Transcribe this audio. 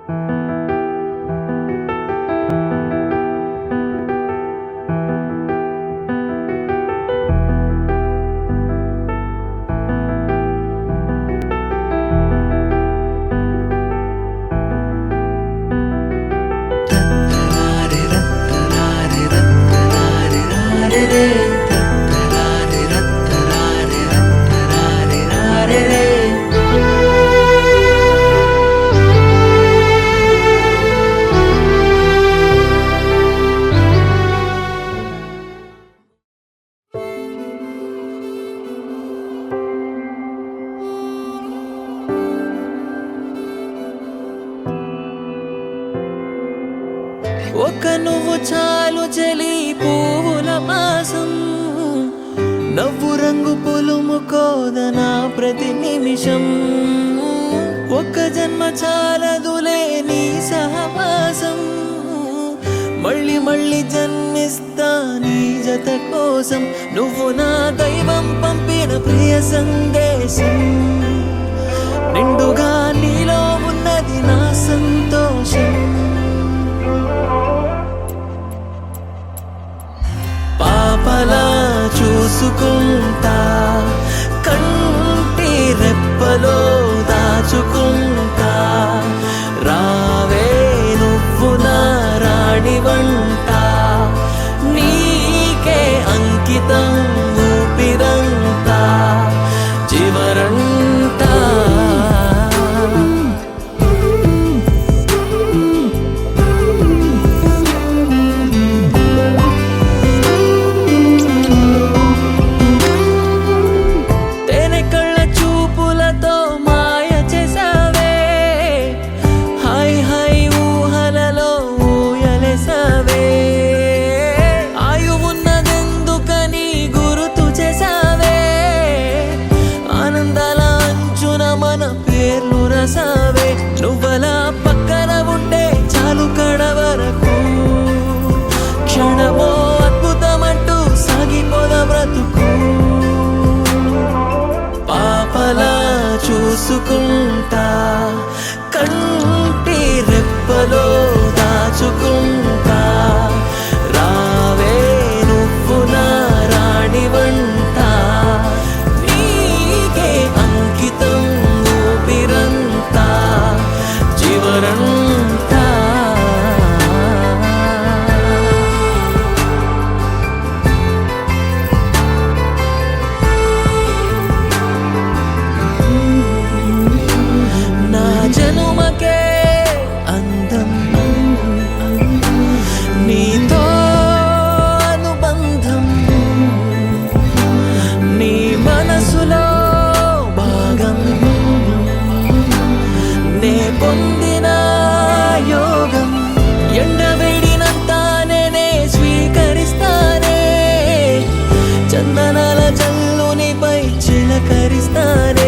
ఒక నువ్వు చాలు చలి పువ్వుల మాసం, నవ్వు రంగు పులుము కోదనా ప్రతి నిమిషం. ఒక జన్మ చాలదులే నీ సహవాసం, మళ్ళీ మళ్ళీ జన్మిస్తా నీ జత కోసం. నువ్వు నా దైవం పంపిన ప్రియ సందేశం, నిండుగా నీలో ఉన్నది నా సంతోషం. పాపలా చూసుకుంటా, కంటి రెప్పలో దాచుకుంటా. రావే నువ్వు నా రాణి వంట, నీకే అంకితం ఊపిరంతా చివరంతా. నువ్వలా పక్కన ఉంటే చాలు కడవరకు, క్షణమో అద్భుతమంటూ సాగిపోద బ్రతుకు. పాపలా చూసుకుంటా, కంటి రెప్పలో దాచుకుంటా. రావే నువ్వు నా రాణి వంట, నీకే అంకితం ఊపిరంతా చివరంతా. నా జనుమకే అందం, నీతో అనుబంధం, నీ మనసులో భాగం, నే పొందిన యోగం. ఎండవేడినంతా నేనే స్వీకరిస్తానే, చందనాల జల్లునిపై చిలకరిస్తానే.